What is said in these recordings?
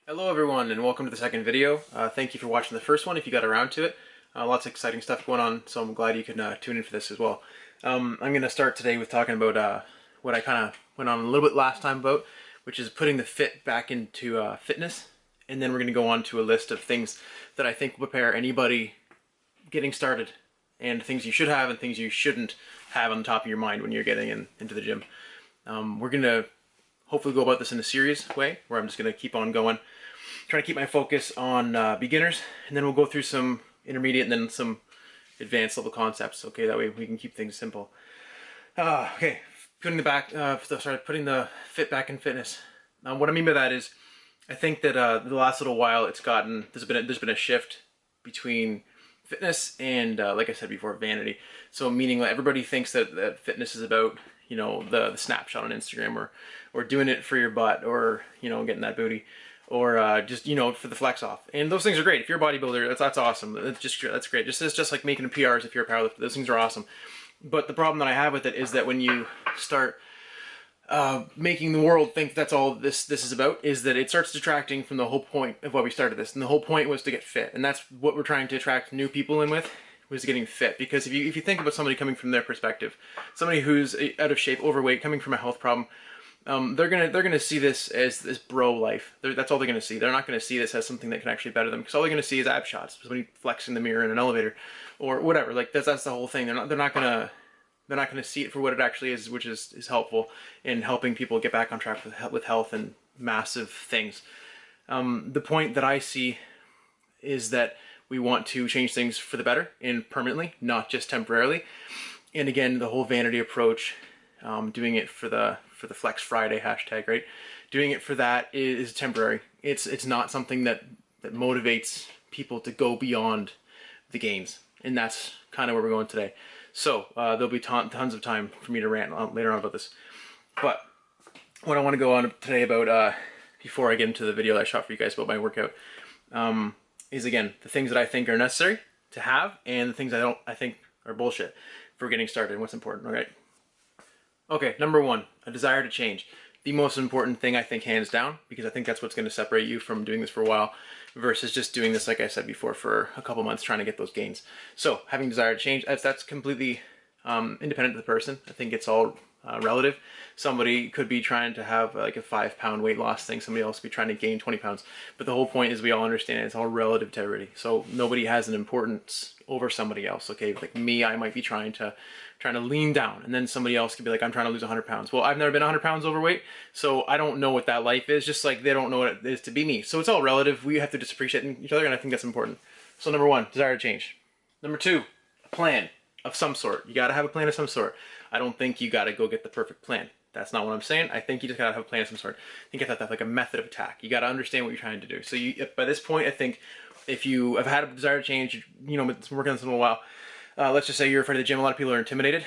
Hello everyone and welcome to the second video. Thank you for watching the first one if you got around to it. Lots of exciting stuff going on, so I'm glad you could tune in for this as well. I'm going to start today with talking about what I kind of went on a little bit last time about, which is putting the fit back into fitness. And then we're going to go on to a list of things that I think will prepare anybody getting started, and things you should have and things you shouldn't have on the top of your mind when you're getting into the gym. We're going to hopefully go about this in a serious way, where I'm just going to keep on going, trying to keep my focus on beginners, and then we'll go through some intermediate and then some advanced level concepts. Okay, that way we can keep things simple. Okay, putting the fit back in fitness. What I mean by that is, I think that the last little while there's been a shift between fitness and like I said before, vanity. So meaning that everybody thinks that fitness is about, you know, the snapshot on Instagram, or doing it for your butt, or, you know, getting that booty, or just, you know, for the flex off. And those things are great. If you're a bodybuilder, that's awesome. That's great. It's just like making PRs if you're a powerlifter. Those things are awesome. But the problem that I have with it is that when you start making the world think that's all this is about, is that it starts detracting from the whole point of why we started this. And the whole point was to get fit, and that's what we're trying to attract new people in with, was getting fit. Because if you think about somebody coming from their perspective, somebody who's out of shape, overweight, coming from a health problem, they're gonna see this as this bro life. That's all they're gonna see. They're not gonna see this as something that can actually better them, because all they're gonna see is ab shots, somebody flexing the mirror in an elevator, or whatever. Like that's the whole thing. They're not gonna see it for what it actually is, which is helpful in helping people get back on track with health and massive things. The point that I see is that we want to change things for the better and permanently, not just temporarily. And again, the whole vanity approach, doing it for the Flex Friday hashtag, right? Doing it for that is temporary. It's not something that motivates people to go beyond the gains, and that's kind of where we're going today. So there'll be tons of time for me to rant later on about this. But what I want to go on today about, before I get into the video that I shot for you guys about my workout, is again the things that I think are necessary to have, and the things I think are bullshit for getting started and what's important. Okay. Okay, number one, a desire to change. The most important thing, I think, hands down, because I think that's what's going to separate you from doing this for a while versus just doing this, like I said before, for a couple months trying to get those gains. So having desire to change, that's completely independent of the person. I think it's all relative. Somebody could be trying to have like a 5-pound weight loss thing. Somebody else could be trying to gain 20 pounds. But the whole point is we all understand it's all relative to everybody. So nobody has an importance over somebody else. Okay, like me, I might be trying to lean down, and then somebody else could be like, I'm trying to lose 100 pounds. Well, I've never been 100 pounds overweight, so I don't know what that life is, just like they don't know what it is to be me. So it's all relative. We have to just appreciate each other, and I think that's important. So number one, desire to change. Number two, a plan of some sort. You got to have a plan of some sort. I don't think you got to go get the perfect plan. That's not what I'm saying. I think you just got to have a plan of some sort. I think you have to have like a method of attack. You got to understand what you're trying to do. So by this point, I think if you have had a desire to change, you know, been working on this in a while, let's just say you're afraid of the gym. A lot of people are intimidated,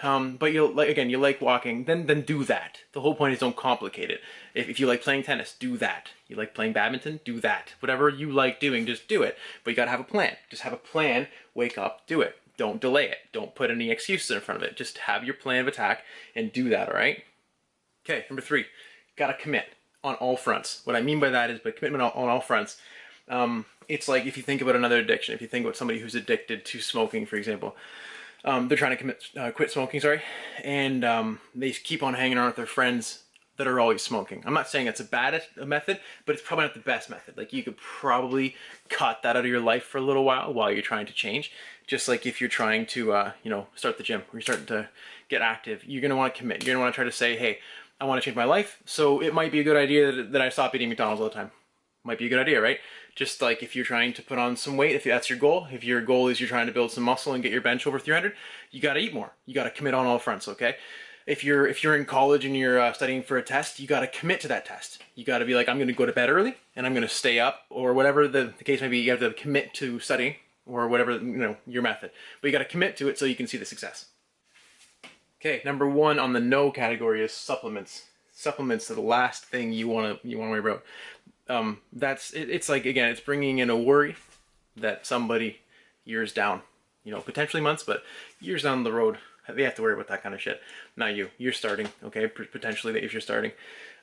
but you like walking. Then do that. The whole point is don't complicate it. If you like playing tennis, do that. You like playing badminton, do that. Whatever you like doing, just do it. But you gotta have a plan. Just have a plan. Wake up, do it. Don't delay it. Don't put any excuses in front of it. Just have your plan of attack and do that. All right. Okay. Number three, gotta commit on all fronts. What I mean by that is by commitment on all fronts. It's like if you think about another addiction, if you think about somebody who's addicted to smoking, for example, they're trying to quit smoking, and they keep on hanging around with their friends that are always smoking. I'm not saying it's a bad method, but it's probably not the best method. Like you could probably cut that out of your life for a little while you're trying to change. Just like if you're trying to, you know, start the gym, or you're starting to get active, you're going to want to commit. You're going to want to try to say, hey, I want to change my life, so it might be a good idea that I stop eating McDonald's all the time. Might be a good idea, right? Just like if you're trying to put on some weight, if that's your goal, if your goal is you're trying to build some muscle and get your bench over 300, you got to eat more. You got to commit on all fronts, okay? If you're in college and you're studying for a test, you got to commit to that test. You got to be like, I'm going to go to bed early and I'm going to stay up, or whatever the case may be. You have to commit to studying, or whatever, you know, your method. But you got to commit to it so you can see the success. Okay, number one on the no category is supplements. Supplements are the last thing you want to worry about. It's like, again, it's bringing in a worry that somebody years down, you know, potentially months, but years down the road, they have to worry about that kind of shit. Not you. You're starting, okay? Potentially, if you're starting.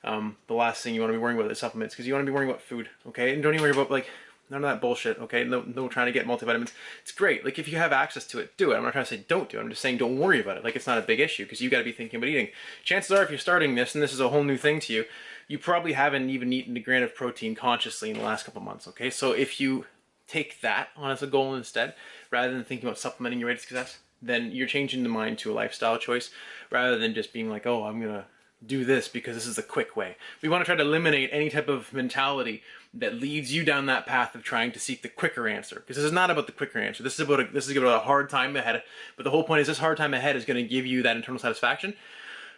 The last thing you want to be worrying about is supplements, because you want to be worrying about food, okay? And don't even worry about, like, none of that bullshit, okay? No trying to get multivitamins. It's great. Like, if you have access to it, do it. I'm not trying to say don't do it. I'm just saying don't worry about it. Like, it's not a big issue, because you got to be thinking about eating. Chances are, if you're starting this, and this is a whole new thing to you, you probably haven't even eaten a gram of protein consciously in the last couple months, okay? So if you take that on as a goal instead, rather than thinking about supplementing your way to success, then you're changing the mind to a lifestyle choice, rather than just being like, oh, I'm going to do this because this is a quick way. We want to try to eliminate any type of mentality that leads you down that path of trying to seek the quicker answer, because this is not about the quicker answer. This is about a hard time ahead. But the whole point is, this hard time ahead is going to give you that internal satisfaction,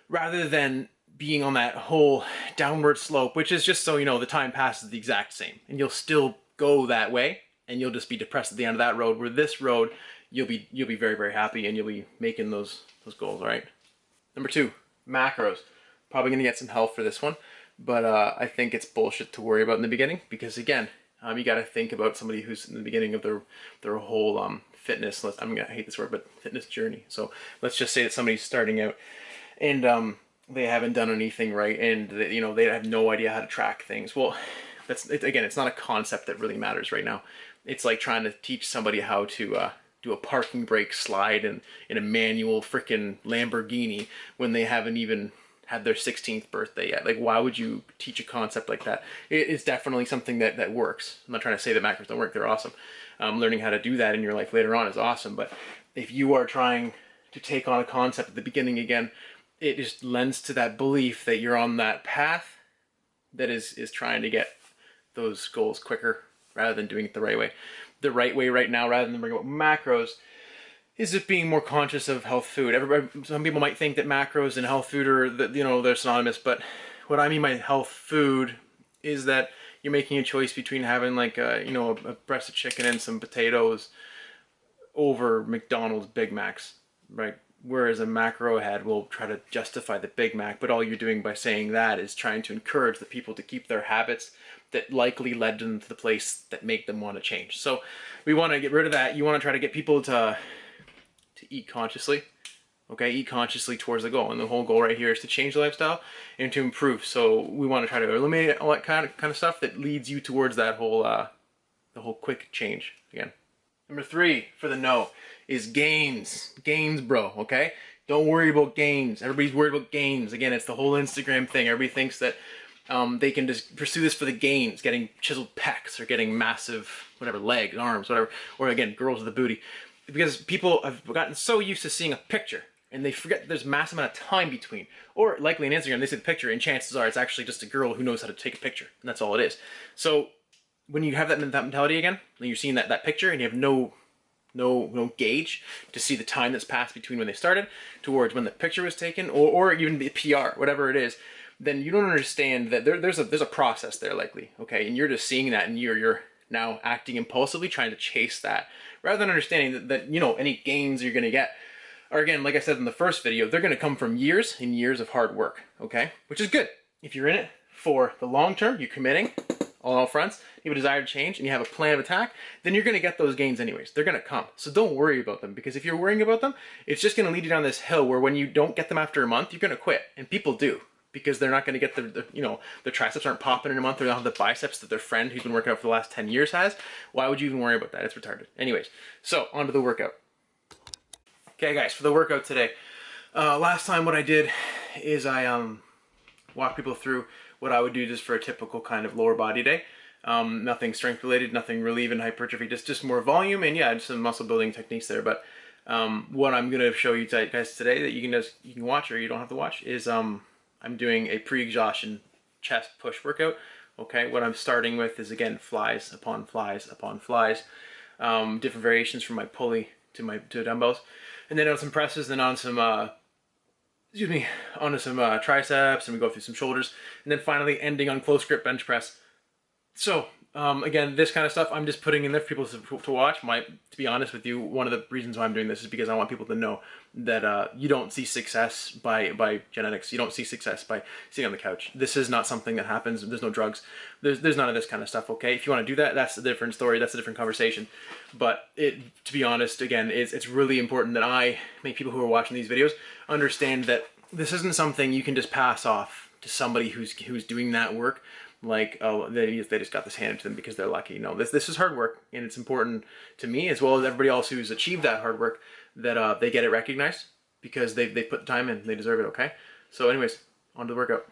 rather than being on that whole downward slope, which is just, so you know, the time passes the exact same, and you'll still go that way, and you'll just be depressed at the end of that road. Where this road, you'll be very, very happy, and you'll be making those goals. All right. Number 2, macros. Probably going to get some help for this one, but I think it's bullshit to worry about in the beginning, because again, you got to think about somebody who's in the beginning of their whole fitness. I'm gonna hate this word, but fitness journey. So let's just say that somebody's starting out, and they haven't done anything right, and they have no idea how to track things. Well, again, it's not a concept that really matters right now. It's like trying to teach somebody how to do a parking brake slide in a manual freaking Lamborghini when they haven't even had their 16th birthday yet. Like, why would you teach a concept like that? It's definitely something that works. I'm not trying to say that macros don't work. They're awesome. Learning how to do that in your life later on is awesome. But if you are trying to take on a concept at the beginning again, it just lends to that belief that you're on that path that is trying to get those goals quicker, rather than doing it the right way. The right way right now, rather than bringing up macros, is it being more conscious of health food. Some people might think that macros and health food are, they're synonymous, but what I mean by health food is that you're making a choice between having like a breast of chicken and some potatoes over McDonald's Big Macs, right? Whereas a macro head will try to justify the Big Mac, but all you're doing by saying that is trying to encourage the people to keep their habits that likely led them to the place that make them want to change. So we want to get rid of that. You want to try to get people to eat consciously, okay? Eat consciously towards the goal, and the whole goal right here is to change the lifestyle and to improve. So we want to try to eliminate all that kind of stuff that leads you towards that whole the whole quick change again. Number 3 for the no is gains, bro. Okay, don't worry about gains. Everybody's worried about gains. Again, it's the whole Instagram thing. Everybody thinks that they can just pursue this for the gains, getting chiseled pecs or getting massive whatever legs, arms, whatever, or again, girls with the booty. Because people have gotten so used to seeing a picture, and they forget there's a massive amount of time between. Or likely on Instagram, they see the picture, and chances are it's actually just a girl who knows how to take a picture, and that's all it is. So when you have that mentality again, and you're seeing that picture, and you have no gauge to see the time that's passed between when they started towards when the picture was taken, or even the PR, whatever it is, then you don't understand that there's a process there likely, okay? And you're just seeing that, and you're now acting impulsively, trying to chase that, rather than understanding that any gains you're going to get are, again, like I said in the first video, they're going to come from years and years of hard work, okay? Which is good. If you're in it for the long term, you're committing on all fronts, you have a desire to change, and you have a plan of attack, then you're going to get those gains anyways. They're going to come. So don't worry about them, because if you're worrying about them, it's just going to lead you down this hill where when you don't get them after a month, you're going to quit. And people do, because they're not going to get their triceps aren't popping in a month, or they don't have the biceps that their friend who's been working out for the last 10 years has. Why would you even worry about that? It's retarded. Anyways, so on to the workout. Okay guys, for the workout today, last time what I did is I walked people through what I would do just for a typical kind of lower body day. Nothing strength related, nothing really even hypertrophy, just more volume, and yeah, just some muscle building techniques there. But what I'm going to show you guys today that you can watch, or you don't have to watch, is I'm doing a pre-exhaustion chest push workout. Okay, what I'm starting with is, again, flies upon flies upon flies, different variations from my pulley to dumbbells, and then on some presses, then on some onto some triceps, and we go through some shoulders, and then finally ending on close grip bench press. So Again, this kind of stuff I'm just putting in there for people to watch. To be honest with you, one of the reasons why I'm doing this is because I want people to know that you don't see success by genetics. You don't see success by sitting on the couch. This is not something that happens. There's no drugs. There's none of this kind of stuff. Okay, if you want to do that, that's a different story. That's a different conversation. But to be honest, again, it's really important that I make people who are watching these videos understand that this isn't something you can just pass off to somebody who's doing that work. Like, oh, they just got this handed to them because they're lucky. No, this is hard work, and it's important to me as well as everybody else who's achieved that hard work that they get it recognized because they put the time in. They deserve it. Okay. So, anyways, on to the workout.